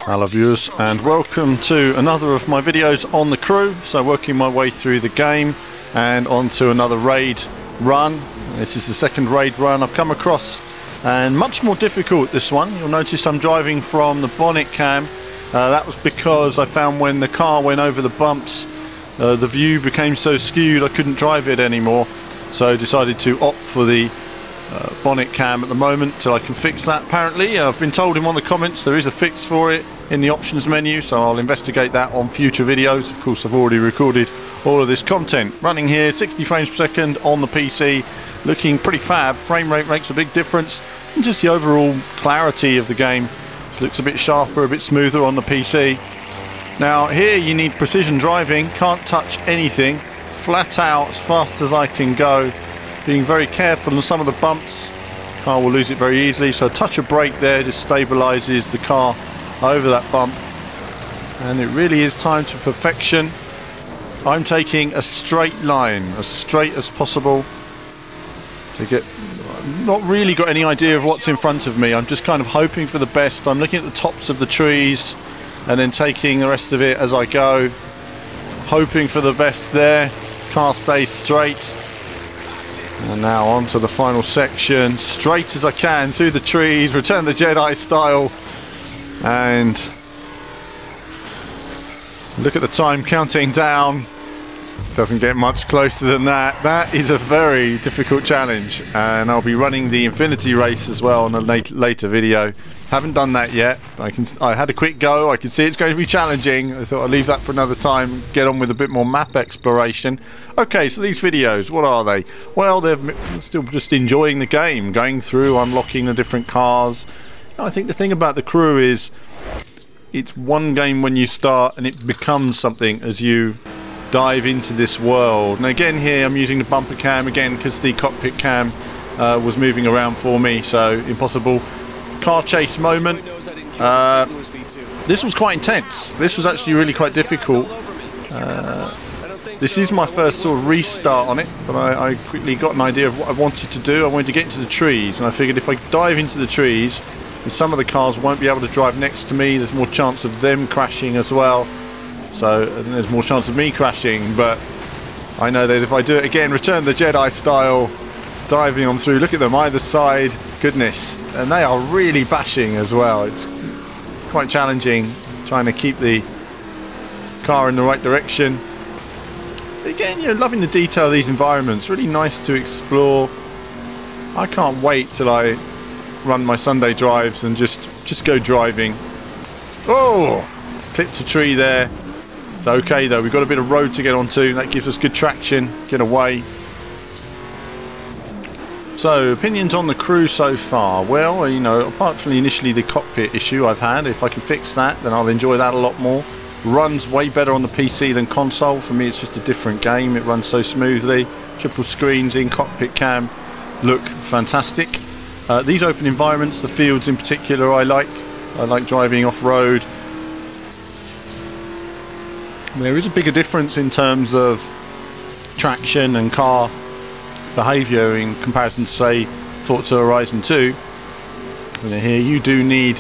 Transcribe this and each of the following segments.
Hello viewers, and welcome to another of my videos on the Crew. So working my way through the game and onto another raid run. This is the second raid run I've come across, and much more difficult this one. You'll notice I'm driving from the bonnet cam. That was because I found when the car went over the bumps, the view became so skewed I couldn't drive it anymore. So I decided to opt for the bonnet cam at the moment till I can fix that. Apparently I've been told in one of the comments there is a fix for it in the options menu, so I'll investigate that on future videos. Of course, I've already recorded all of this content. Running here 60 frames per second on the PC, looking pretty fab. Frame rate makes a big difference, and just the overall clarity of the game. It looks a bit sharper, a bit smoother on the PC. Now here you need precision driving, can't touch anything, flat out as fast as I can go, being very careful on some of the bumps. Car will lose it very easily, so a touch of brake there just stabilizes the car over that bump, and it really is time to perfection. I'm taking a straight line, as straight as possible, to get, not really got any idea of what's in front of me. I'm just kind of hoping for the best. I'm looking at the tops of the trees and then taking the rest of it as I go, hoping for the best there. Car stays straight. And now on to the final section, straight as I can through the trees, Return of the Jedi style, and look at the time counting down. Doesn't get much closer than that. That is a very difficult challenge, and I'll be running the Infinity Race as well in a later video. Haven't done that yet. I had a quick go. I can see it's going to be challenging. I thought I'd leave that for another time, get on with a bit more map exploration. Okay, so these videos, what are they? Well, they're still just enjoying the game, going through, unlocking the different cars. I think the thing about the Crew is it's one game when you start, and it becomes something as you dive into this world. And again here I'm using the bumper cam again because the cockpit cam was moving around for me, so impossible. Car chase moment. This was quite intense. This was actually really quite difficult. This is my first sort of restart on it, but I quickly got an idea of what I wanted to do. I wanted to get into the trees, and I figured if I dive into the trees, some of the cars won't be able to drive next to me. There's more chance of them crashing as well. So there's more chance of me crashing, but I know that if I do it again, Return of the Jedi style, diving on through, look at them either side, goodness, and they are really bashing as well. It's quite challenging trying to keep the car in the right direction. But again, you're loving the detail of these environments, really nice to explore. I can't wait till I run my Sunday drives and just go driving. Oh, clipped a tree there. It's okay though, we've got a bit of road to get onto, that gives us good traction, get away. So, opinions on the Crew so far. Well, you know, apart from initially the cockpit issue I've had, if I can fix that, then I'll enjoy that a lot more. Runs way better on the PC than console. For me, it's just a different game, it runs so smoothly. Triple screens in cockpit cam look fantastic. These open environments, the fields in particular, I like driving off-road. There is a bigger difference in terms of traction and car behaviour in comparison to, say, Forza Horizon 2. And here you do need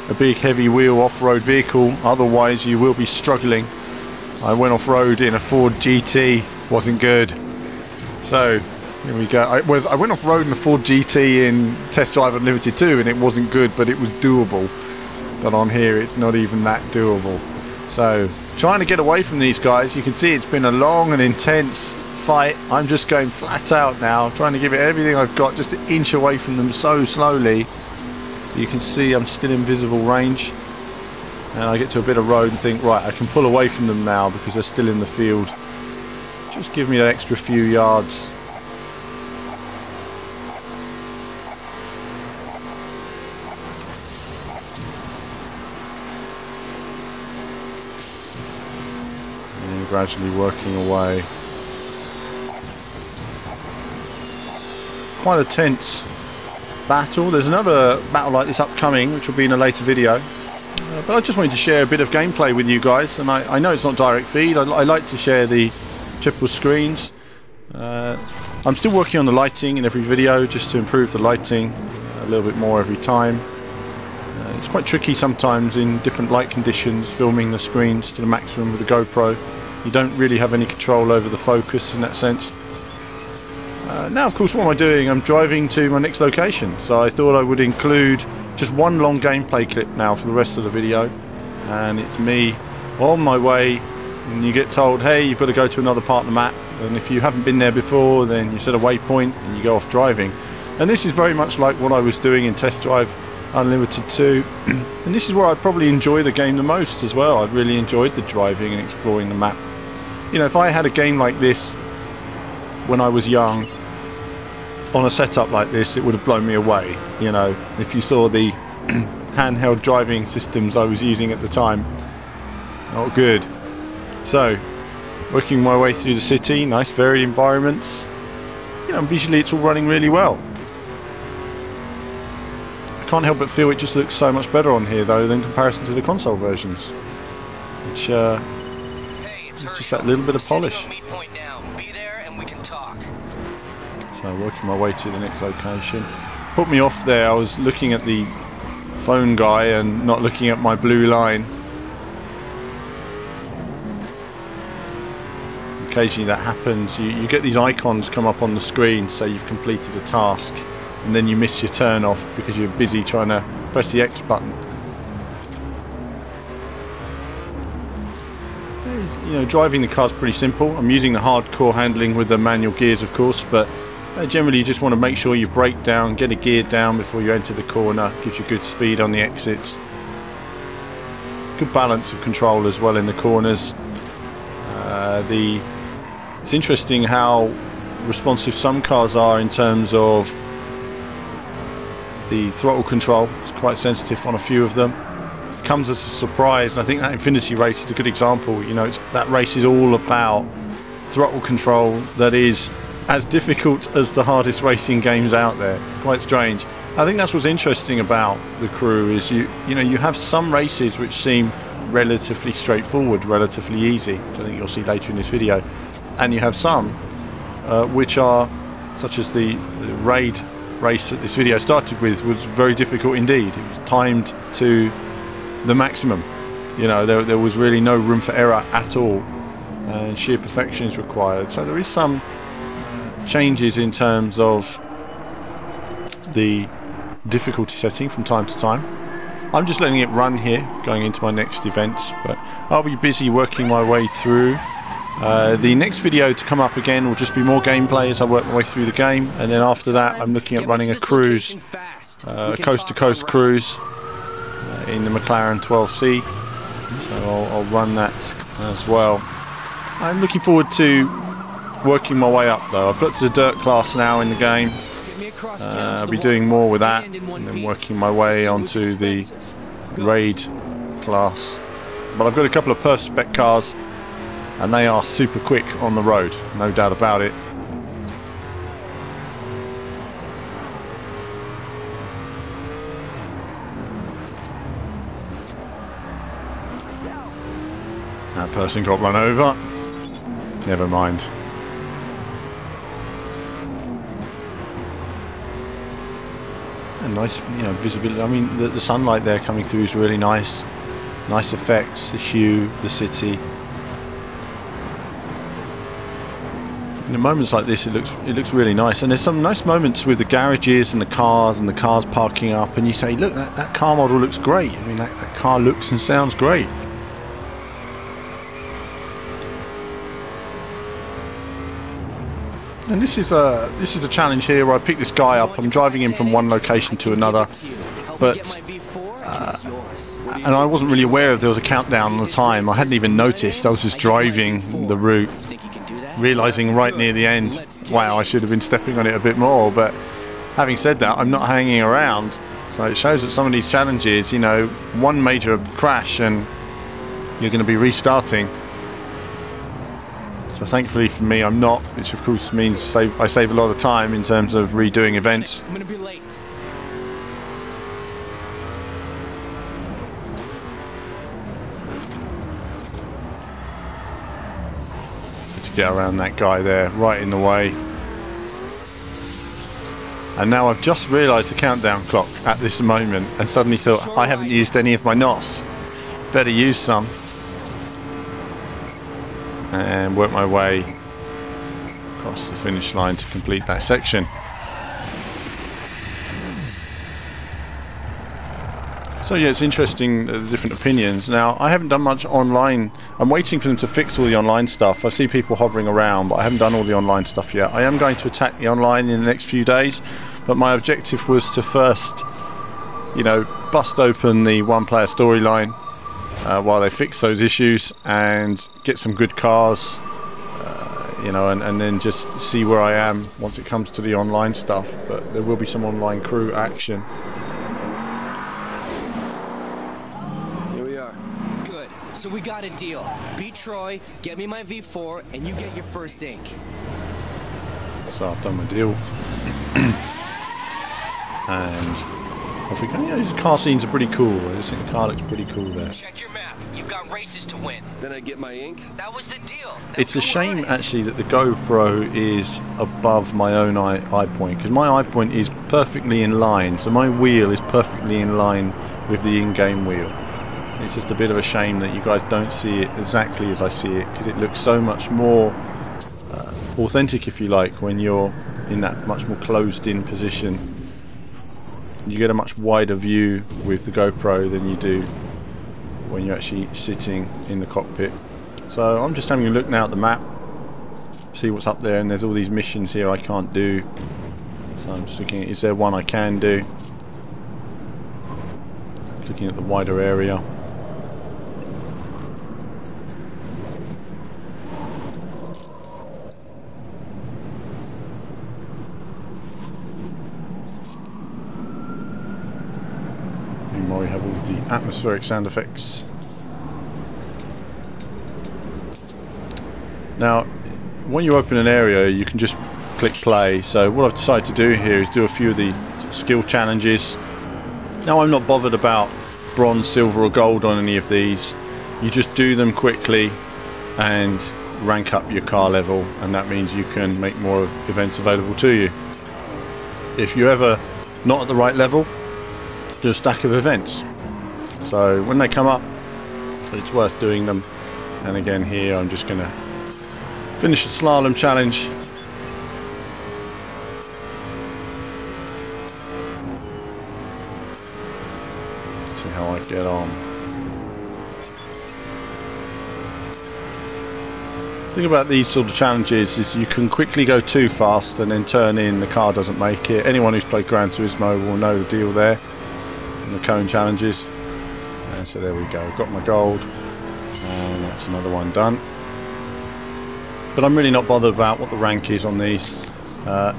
a big heavy wheel off-road vehicle, otherwise you will be struggling. I went off-road in a Ford GT, wasn't good. So here we go. I went off-road in a Ford GT in Test Drive Unlimited 2, and it wasn't good, but it was doable. But on here it's not even that doable. So trying to get away from these guys. You can see it's been a long and intense fight. I'm just going flat out now, trying to give it everything I've got just to inch away from them so slowly. You can see I'm still in visible range, and I get to a bit of road and think, right, I can pull away from them now because they're still in the field. Just give me that extra few yards. And gradually working away. Quite a tense battle. There's another battle like this upcoming, which will be in a later video. But I just wanted to share a bit of gameplay with you guys, and I know it's not direct feed. I like to share the triple screens. I'm still working on the lighting in every video, just to improve the lighting a little bit more every time. It's quite tricky sometimes in different light conditions, filming the screens to the maximum with the GoPro. You don't really have any control over the focus in that sense. Now, of course, what am I doing? I'm driving to my next location, so I thought I would include just one long gameplay clip now for the rest of the video, and it's me on my way, and you get told, hey, you've got to go to another part of the map, and if you haven't been there before, then you set a waypoint and you go off driving. And this is very much like what I was doing in Test Drive Unlimited 2, and this is where I probably enjoy the game the most as well. I've really enjoyed the driving and exploring the map. You know, if I had a game like this when I was young, on a setup like this, it would have blown me away. You know, if you saw the handheld driving systems I was using at the time, not good. So, working my way through the city, nice varied environments. You know, visually it's all running really well. I can't help but feel it just looks so much better on here though than in comparison to the console versions, which is just that little bit of polish. So working my way to the next location. Put me off there, I was looking at the phone guy and not looking at my blue line. Occasionally that happens. You get these icons come up on the screen, so you've completed a task, and then you miss your turn off because you're busy trying to press the X button. You know, driving the car's pretty simple. I'm using the hardcore handling with the manual gears, of course, but generally you just want to make sure you brake down, get a gear down before you enter the corner. Gives you good speed on the exits. Good balance of control as well in the corners. It's interesting how responsive some cars are in terms of the throttle control. It's quite sensitive on a few of them. It comes as a surprise, and I think that Infinity race is a good example. You know, that race is all about throttle control that is as difficult as the hardest racing games out there. It's quite strange. I think that's what's interesting about the Crew is you know you have some races which seem relatively straightforward, relatively easy, which I think you'll see later in this video, and you have some which are, such as the raid race that this video started with, was very difficult indeed. It was timed to the maximum. You know, there was really no room for error at all, and sheer perfection is required. So there is some changes in terms of the difficulty setting from time to time. I'm just letting it run here, going into my next events, but I'll be busy working my way through. The next video to come up again will just be more gameplay as I work my way through the game, and then after that I'm looking at running a cruise, a coast-to-coast cruise in the McLaren 12C, so I'll run that as well. I'm looking forward to working my way up though. I've got to the dirt class now in the game. I'll be doing more with that, and then working my way onto the raid class. But I've got a couple of Perspex cars, and they are super quick on the road, no doubt about it. That person got run over. Never mind. And nice, you know, visibility. I mean, the sunlight there coming through is really nice. Nice effects. The hue, the city. In moments like this, it looks really nice. And there's some nice moments with the garages and the cars parking up, and you say, look, that car model looks great. I mean, that car looks and sounds great. And this is a challenge here where I pick this guy up. I'm driving him from one location to another, but and I wasn't really aware if there was a countdown on the time. I hadn't even noticed. I was just driving the route, realizing right near the end, wow, I should have been stepping on it a bit more. But having said that, I'm not hanging around. So it shows that some of these challenges, you know, one major crash and you're going to be restarting. So thankfully for me, I'm not, which of course means I save a lot of time in terms of redoing events. I'm gonna be late. To get around that guy there, right in the way. And now I've just realised the countdown clock at this moment and suddenly thought I haven't used any of my NOS. Better use some. And work my way across the finish line to complete that section. So yeah, it's interesting, the different opinions. Now, I haven't done much online. I'm waiting for them to fix all the online stuff. I see people hovering around, but I haven't done all the online stuff yet. I am going to attack the online in the next few days, but my objective was to first, you know, bust open the one-player storyline while they fix those issues and get some good cars, you know, and then just see where I am once it comes to the online stuff. But there will be some online crew action. So we got a deal. Beat Troy, get me my V4, and you get your first ink. So I've done my deal. And off we go. Yeah, these car scenes are pretty cool. I just think the car looks pretty cool there. Check your map. You've got races to win. Then I get my ink? That was the deal. It's a shame actually that the GoPro is above my own eye point, because my eye point is perfectly in line. So my wheel is perfectly in line with the in-game wheel. It's just a bit of a shame that you guys don't see it exactly as I see it, because it looks so much more authentic, if you like, when you're in that much more closed-in position. You get a much wider view with the GoPro than you do when you're actually sitting in the cockpit. So I'm just having a look now at the map, see what's up there, and there's all these missions here I can't do. So I'm just looking, is there one I can do? Looking at the wider area. Meanwhile, we have all of the atmospheric sound effects. Now, when you open an area, you can just click play. So what I've decided to do here is do a few of the skill challenges. Now, I'm not bothered about bronze, silver or gold on any of these. You just do them quickly and rank up your car level, and that means you can make more of events available to you. If you're ever not at the right level, do a stack of events. So when they come up, it's worth doing them. And again here I'm just going to finish the slalom challenge. See how I get on. The thing about these sort of challenges is you can quickly go too fast and then turn in, the car doesn't make it. Anyone who's played Gran Turismo will know the deal there in the cone challenges. And so there we go, got my gold, and that's another one done. But I'm really not bothered about what the rank is on these.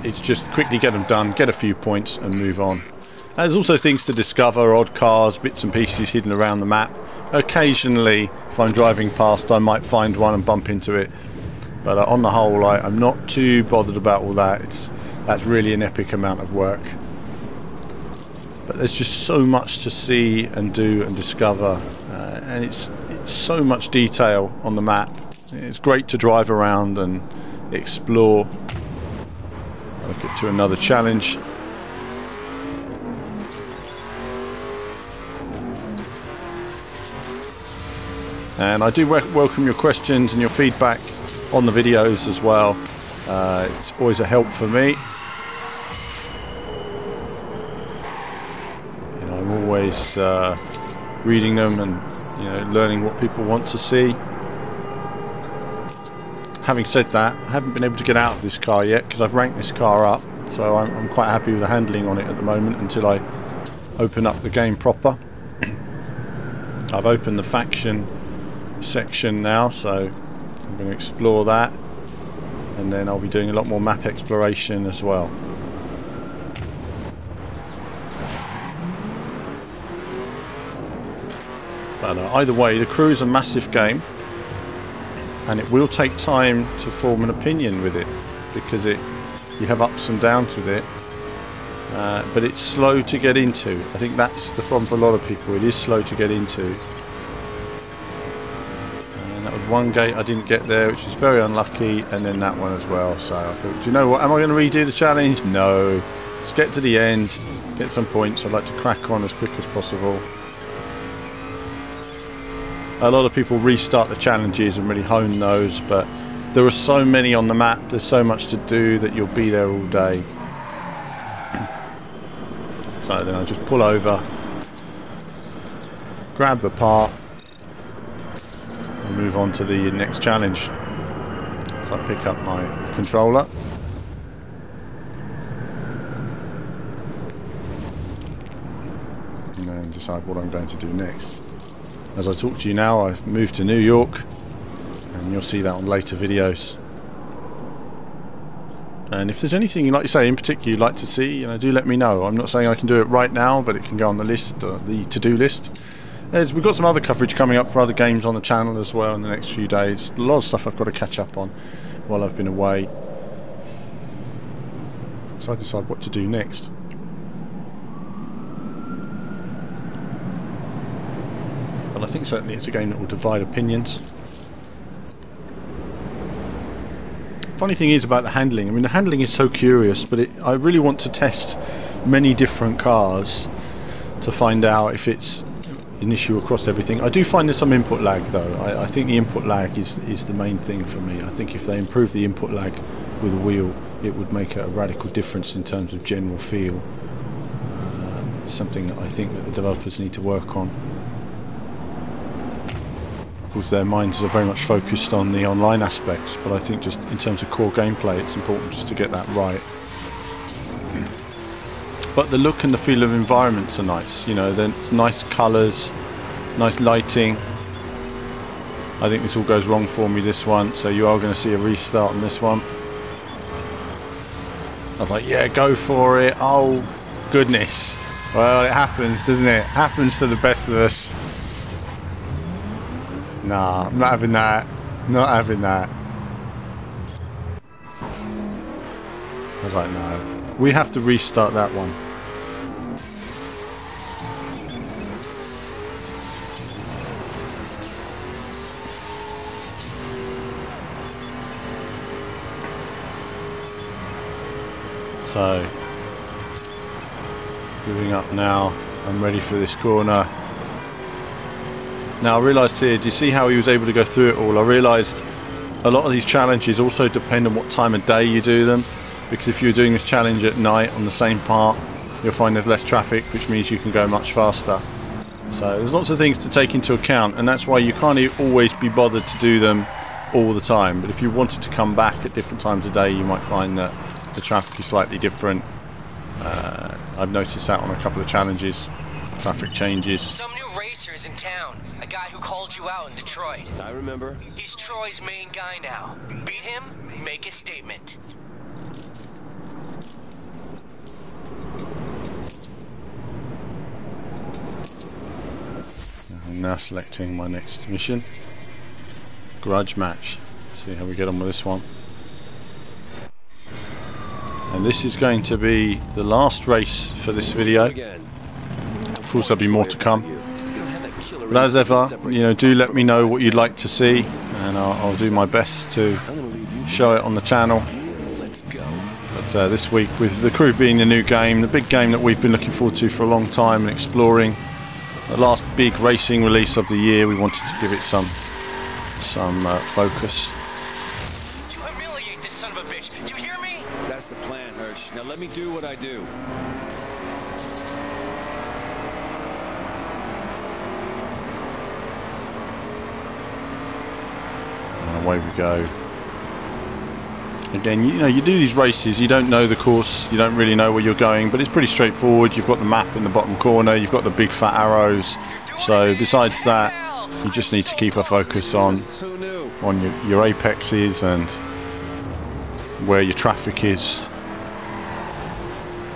It's just quickly get them done, get a few points and move on. And there's also things to discover, odd cars, bits and pieces hidden around the map. Occasionally, if I'm driving past, I might find one and bump into it. But on the whole, I'm not too bothered about all that. That's really an epic amount of work. But there's just so much to see and do and discover, and it's so much detail on the map. It's great to drive around and explore. I'll get to another challenge. And I do welcome your questions and your feedback on the videos as well. It's always a help for me. You know, I'm always reading them and learning what people want to see. Having said that, I haven't been able to get out of this car yet because I've ranked this car up, so I'm quite happy with the handling on it at the moment until I open up the game proper. I've opened the faction section now, so I'm going to explore that, and then I'll be doing a lot more map exploration as well. But either way, the Crew is a massive game, and it will take time to form an opinion with it, because you have ups and downs with it, but it's slow to get into. I think that's the problem for a lot of people. It is slow to get into. And that was one gate I didn't get there, which is very unlucky, and then that one as well. So I thought, do you know what, am I going to redo the challenge? No, Let's get to the end, get some points. I'd like to crack on as quick as possible. A lot of people restart the challenges and really hone those, but there are so many on the map, there's so much to do that you'll be there all day. So then I just pull over, grab the part, and move on to the next challenge. So I pick up my controller. And then decide what I'm going to do next. As I talk to you now, I've moved to New York, and you'll see that on later videos. And if there's anything, like you say, in particular you'd like to see, do let me know. I'm not saying I can do it right now, but it can go on the list, the to-do list. We've got some other coverage coming up for other games on the channel as well in the next few days. A lot of stuff I've got to catch up on while I've been away. So I decide what to do next. But I think certainly it's a game that will divide opinions. Funny thing is about the handling. I mean, the handling is so curious, but I really want to test many different cars to find out if it's an issue across everything. I do find there's some input lag though. I think the input lag is the main thing for me. I think if they improve the input lag with a wheel, it would make a radical difference in terms of general feel. It's something that I think that the developers need to work on. Of course, their minds are very much focused on the online aspects, but I think just in terms of core gameplay, it's important just to get that right. But the look and the feel of environments are nice. There's nice colours, nice lighting. I think this all goes wrong for me this one, so you are going to see a restart on this one. I was like, yeah, go for it. Oh, goodness. Well, it happens, doesn't it? It happens to the best of us. Nah, I'm not having that. Not having that. I was like, no. We have to restart that one. So, moving up now. I'm ready for this corner. Now I realised here, do you see how he was able to go through it all? I realised a lot of these challenges also depend on what time of day you do them, because if you're doing this challenge at night on the same part, you'll find there's less traffic, which means you can go much faster. So there's lots of things to take into account, and that's why you can't always be bothered to do them all the time. But if you wanted to come back at different times of day, you might find that the traffic is slightly different. I've noticed that on a couple of challenges. Traffic changes. Some new racers in town. A guy who called you out in Detroit. I remember. He's Troy's main guy now. Beat him, make a statement. I'm now selecting my next mission. Grudge match. See how we get on with this one. And this is going to be the last race for this video. Of course there'll be more to come. But as ever, do let me know what you'd like to see, and I'll do my best to show it on the channel. But this week, with The Crew being the new game, the big game that we've been looking forward to for a long time and exploring, the last big racing release of the year, we wanted to give it some focus. You humiliate this son of a bitch. Do you hear me? That's the plan, Hirsch. Now let me do what I do. And away we go. Again, you do these races, you don't know the course, you don't really know where you're going, but it's pretty straightforward. You've got the map in the bottom corner, you've got the big fat arrows. So besides that, you just need to keep a focus on your apexes and where your traffic is,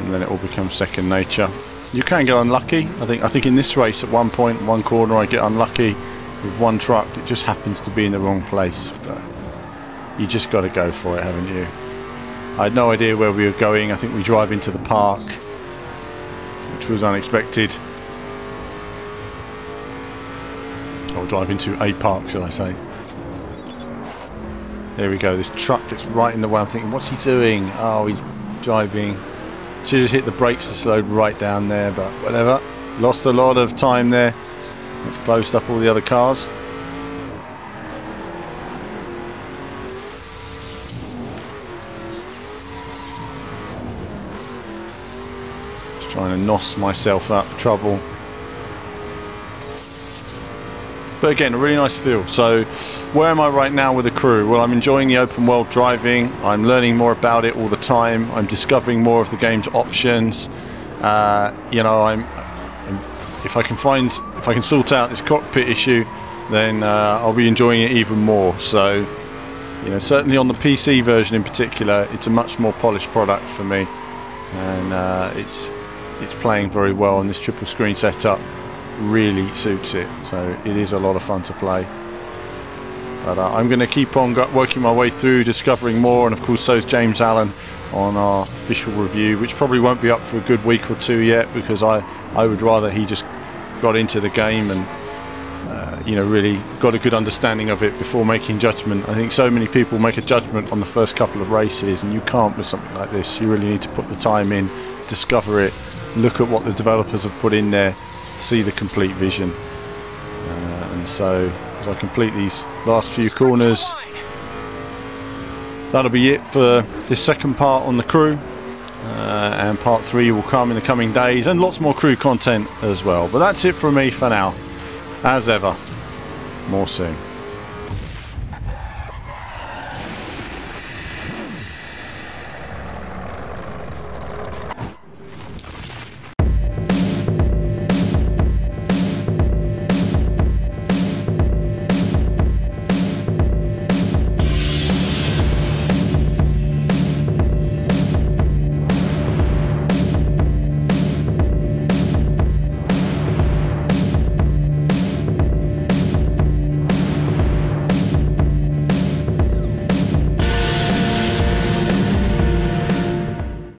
and then it all becomes second nature. You can get unlucky. I think in this race at one point, one corner, I get unlucky with one truck. It just happens to be in the wrong place, but you just got to go for it, haven't you? I had no idea where we were going. I think we drive into the park, which was unexpected. Or drive into a park, shall I say. There we go. This truck gets right in the way. I'm thinking, what's he doing? Oh, he's driving Should have hit the brakes and slowed right down there, but whatever. Lost a lot of time there. It's closed up all the other cars. Just trying to nos myself out of trouble. But again, a really nice feel. So where am I right now with the Crew? Well, I'm enjoying the open world driving. I'm learning more about it all the time. I'm discovering more of the game's options. You know, if I can sort out this cockpit issue, then I'll be enjoying it even more. So, you know, certainly on the PC version in particular, it's a much more polished product for me, and it's playing very well, and this triple screen setup really suits it. So it is a lot of fun to play. But I'm going to keep on working my way through, discovering more, and of course so is James Allen on our official review, which probably won't be up for a good week or two yet, because I would rather he just got into the game and you know, really got a good understanding of it before making judgment. I think so many people make a judgment on the first couple of races, and you can't with something like this. You really need to put the time in, discover it, look at what the developers have put in there, see the complete vision. And so as I complete these last few corners, that'll be it for this second part on the Crew, and part 3 will come in the coming days, and lots more Crew content as well. But that's it from me for now. As ever, more soon.